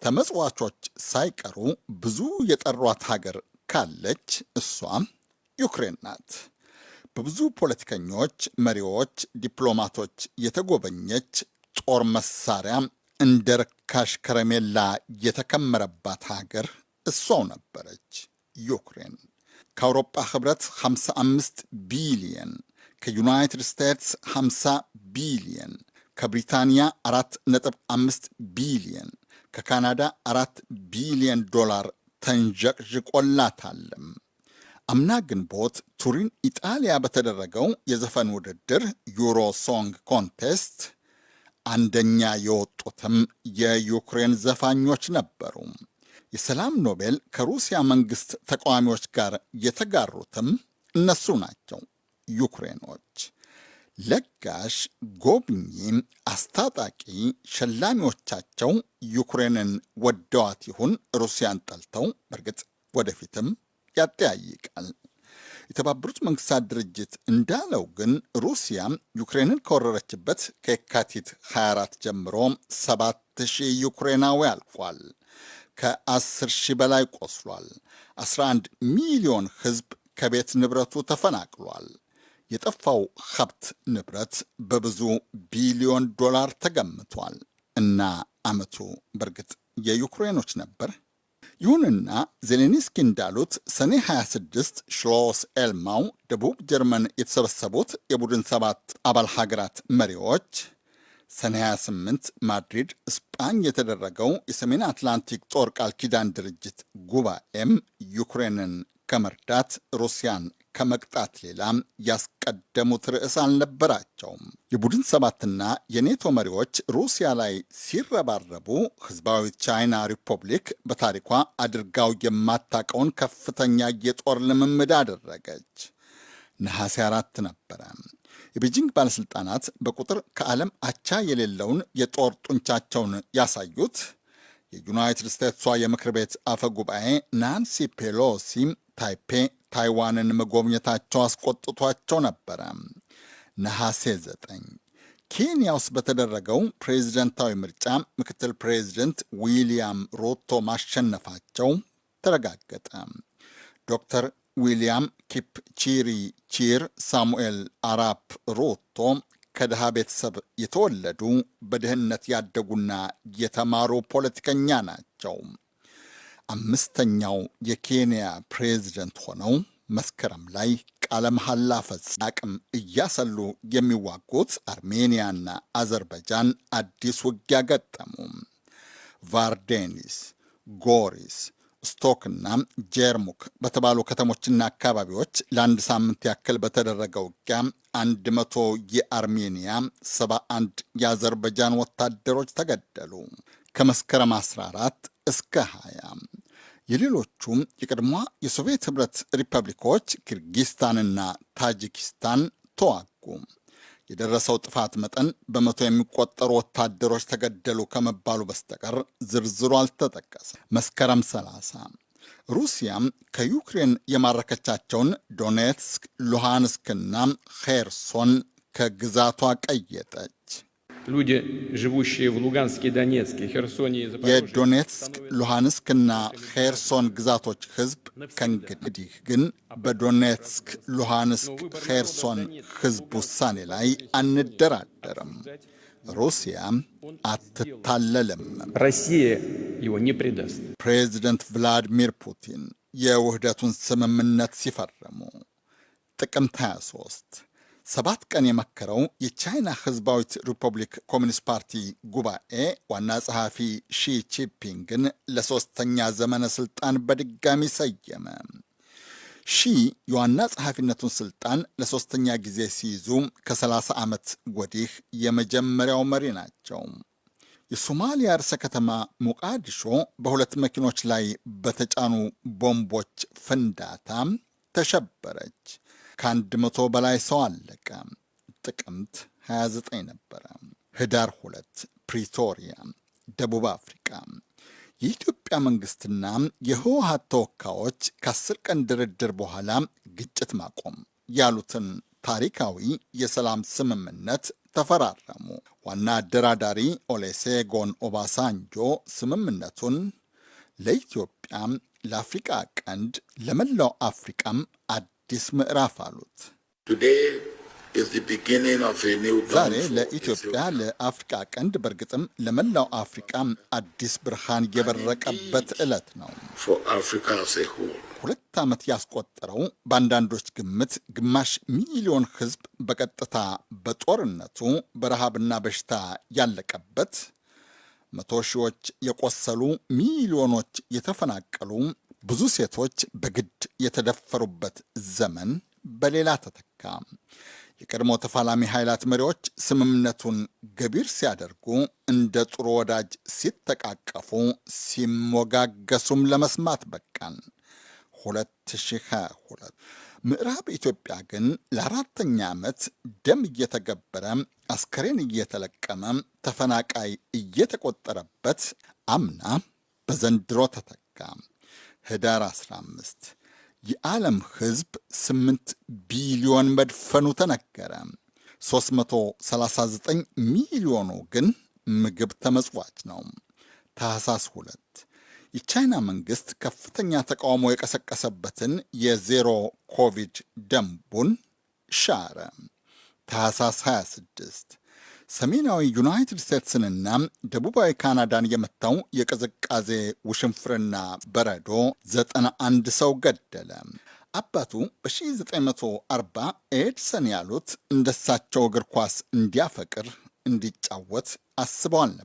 ተመጽዋቾች ሳይቀሩ ብዙ የጠሯት ሀገር ካለች እሷ ዩክሬን ናት። በብዙ ፖለቲከኞች፣ መሪዎች፣ ዲፕሎማቶች የተጎበኘች ጦር መሳሪያ እንደ ርካሽ ከረሜላ የተከመረባት ሀገር እሷው ነበረች ዩክሬን። ከአውሮፓ ህብረት 55 ቢሊየን፣ ከዩናይትድ ስቴትስ 50 ቢሊየን፣ ከብሪታንያ 4.5 ቢሊየን፣ ከካናዳ 4 ቢሊየን ዶላር ተንዠቅዥቆላታለም። አምና ግንቦት ቱሪን ኢጣሊያ በተደረገው የዘፈን ውድድር ዩሮ ሶንግ ኮንቴስት አንደኛ የወጡትም የዩክሬን ዘፋኞች ነበሩ። የሰላም ኖቤል ከሩሲያ መንግስት ተቃዋሚዎች ጋር የተጋሩትም እነሱ ናቸው ዩክሬኖች። ለጋሽ፣ ጎብኚ፣ አስታጣቂ ሸላሚዎቻቸው ዩክሬንን ወደዋት ይሁን ሩሲያን ጠልተው፣ በእርግጥ ወደፊትም ያጠያይቃል። የተባበሩት መንግስታት ድርጅት እንዳለው ግን ሩሲያ ዩክሬንን ከወረረችበት ከየካቲት 24 ጀምሮ 7,000 ዩክሬናዊ አልፏል። ከ10 ሺህ በላይ ቆስሏል። 11 ሚሊዮን ህዝብ ከቤት ንብረቱ ተፈናቅሏል። የጠፋው ሀብት ንብረት በብዙ ቢሊዮን ዶላር ተገምቷል። እና አመቱ በእርግጥ የዩክሬኖች ነበር። ይሁንና ዜሌንስኪ እንዳሉት ሰኔ 26 ሽሎስ ኤልማው ደቡብ ጀርመን የተሰበሰቡት የቡድን 7 አባል ሀገራት መሪዎች ሰኔ 28 ማድሪድ ስፓኝ የተደረገው የሰሜን አትላንቲክ ጦር ቃል ኪዳን ድርጅት ጉባኤም ዩክሬንን ከመርዳት ሩሲያን ከመቅጣት ሌላ ያስቀደሙት ርዕስ አልነበራቸውም። የቡድን 7ና የኔቶ መሪዎች ሩሲያ ላይ ሲረባረቡ ህዝባዊት ቻይና ሪፐብሊክ በታሪኳ አድርጋው የማታቀውን ከፍተኛ የጦር ልምምድ አደረገች። ነሐሴ 4 ነበረ። የቤጂንግ ባለሥልጣናት በቁጥር ከዓለም አቻ የሌለውን የጦር ጡንቻቸውን ያሳዩት የዩናይትድ ስቴትሷ የምክር ቤት አፈ ጉባኤ ናንሲ ፔሎሲ ታይፔ ታይዋንን መጎብኘታቸው አስቆጥቷቸው ነበረ። ነሐሴ 9 ኬንያ ውስጥ በተደረገው ፕሬዝደንታዊ ምርጫ ምክትል ፕሬዝደንት ዊሊያም ሩቶ ማሸነፋቸው ተረጋገጠ። ዶክተር ዊሊያም ኪፕቺሪ ቺር ሳሙኤል አራፕ ሩቶ ከድሃ ቤተሰብ የተወለዱ በድህነት ያደጉና የተማሩ ፖለቲከኛ ናቸው። 5ኛው የኬንያ ፕሬዝደንት ሆነው መስከረም ላይ ቃለ መሐላ ፈጽመው አቅም እያሰሉ የሚዋጉት አርሜኒያና አዘርባይጃን አዲስ ውጊያ ገጠሙ። ቫርዴኒስ፣ ጎሪስ፣ ስቶክና ጀርሙክ በተባሉ ከተሞችና አካባቢዎች ለአንድ ሳምንት ያክል በተደረገ ውጊያ 100 የአርሜኒያ 71 የአዘርባይጃን ወታደሮች ተገደሉ። ከመስከረም 14 እስከ 20 የሌሎቹም የቀድሞዋ የሶቪየት ህብረት ሪፐብሊኮች ኪርጊስታንና ታጂኪስታን ተዋጉ። የደረሰው ጥፋት መጠን በመቶ የሚቆጠሩ ወታደሮች ተገደሉ ከመባሉ በስተቀር ዝርዝሩ አልተጠቀሰም። መስከረም 30 ሩሲያም ከዩክሬን የማረከቻቸውን ዶኔትስክ፣ ሉሃንስክና ሄርሶን ከግዛቷ ቀየጠች። የዶኔትስክ፣ ሉሃንስክና ሄርሶን ግዛቶች ህዝብ ከእንግዲህ ግን በዶኔትስክ፣ ሉሃንስክ፣ ሄርሶን ህዝብ ውሳኔ ላይ አንደራደርም። ሩሲያ አትታለልም። ፕሬዚደንት ቭላዲሚር ፑቲን የውህደቱን ስምምነት ሲፈርሙ ጥቅምት 23 7 ቀን የመከረው የቻይና ህዝባዊት ሪፐብሊክ ኮሚኒስት ፓርቲ ጉባኤ ዋና ጸሐፊ ሺ ጂንፒንግን ለ3ኛ ዘመነ ስልጣን በድጋሚ ሰየመ። ሺ የዋና ጸሐፊነቱን ስልጣን ለ3ኛ ጊዜ ሲይዙ ከ30 ዓመት ወዲህ የመጀመሪያው መሪ ናቸው። የሶማሊያ ርዕሰ ከተማ ሞቃዲሾ በሁለት መኪኖች ላይ በተጫኑ ቦምቦች ፍንዳታ ተሸበረች። ከ100 በላይ ሰው አለቀ። ጥቅምት 29 ነበረ። ህዳር 2 ፕሪቶሪያ ደቡብ አፍሪካ የኢትዮጵያ መንግስትና የህወሓት ተወካዮች ከ10 ቀን ድርድር በኋላ ግጭት ማቆም ያሉትን ታሪካዊ የሰላም ስምምነት ተፈራረሙ። ዋና አደራዳሪ ኦሉሴጉን ኦባሳንጆ ስምምነቱን ለኢትዮጵያ፣ ለአፍሪቃ ቀንድ፣ ለመላው አፍሪቃም አዲስ ምዕራፍ አሉት። ዛሬ ለኢትዮጵያ፣ ለአፍሪቃ ቀንድ፣ በእርግጥም ለመላው አፍሪቃ አዲስ ብርሃን የበረቀበት ዕለት ነው። 2 ዓመት ያስቆጠረው በአንዳንዶች ግምት ግማሽ ሚሊዮን ሕዝብ በቀጥታ በጦርነቱ በረሃብና በሽታ ያለቀበት፣ 100 ሺዎች የቆሰሉ፣ ሚሊዮኖች የተፈናቀሉ፣ ብዙ ሴቶች በግድ የተደፈሩበት ዘመን በሌላ ተተካ። የቀድሞ ተፋላሚ ኃይላት መሪዎች ስምምነቱን ገቢር ሲያደርጉ እንደ ጥሩ ወዳጅ ሲተቃቀፉ ሲሞጋገሱም ለመስማት በቃን። 2022 ምዕራብ ኢትዮጵያ ግን ለ4ኛ ዓመት ደም እየተገበረ አስከሬን እየተለቀመ ተፈናቃይ እየተቆጠረበት አምና በዘንድሮ ተተካ። ህዳር 15 የዓለም ሕዝብ 8 ቢሊዮን መድፈኑ ተነገረ። 339 ሚሊዮኑ ግን ምግብ ተመጽዋች ነው። ታህሳስ 2 የቻይና መንግሥት ከፍተኛ ተቃውሞ የቀሰቀሰበትን የዜሮ ኮቪድ ደንቡን ሻረ። ታህሳስ 26 ሰሜናዊ ዩናይትድ ስቴትስንና ደቡባዊ ካናዳን የመታው የቅዝቃዜ ውሽንፍርና በረዶ 91 ሰው ገደለ። አባቱ በ1940 ኤድሰን ያሉት እንደሳቸው እግር ኳስ እንዲያፈቅር እንዲጫወት አስበው አልነበረም።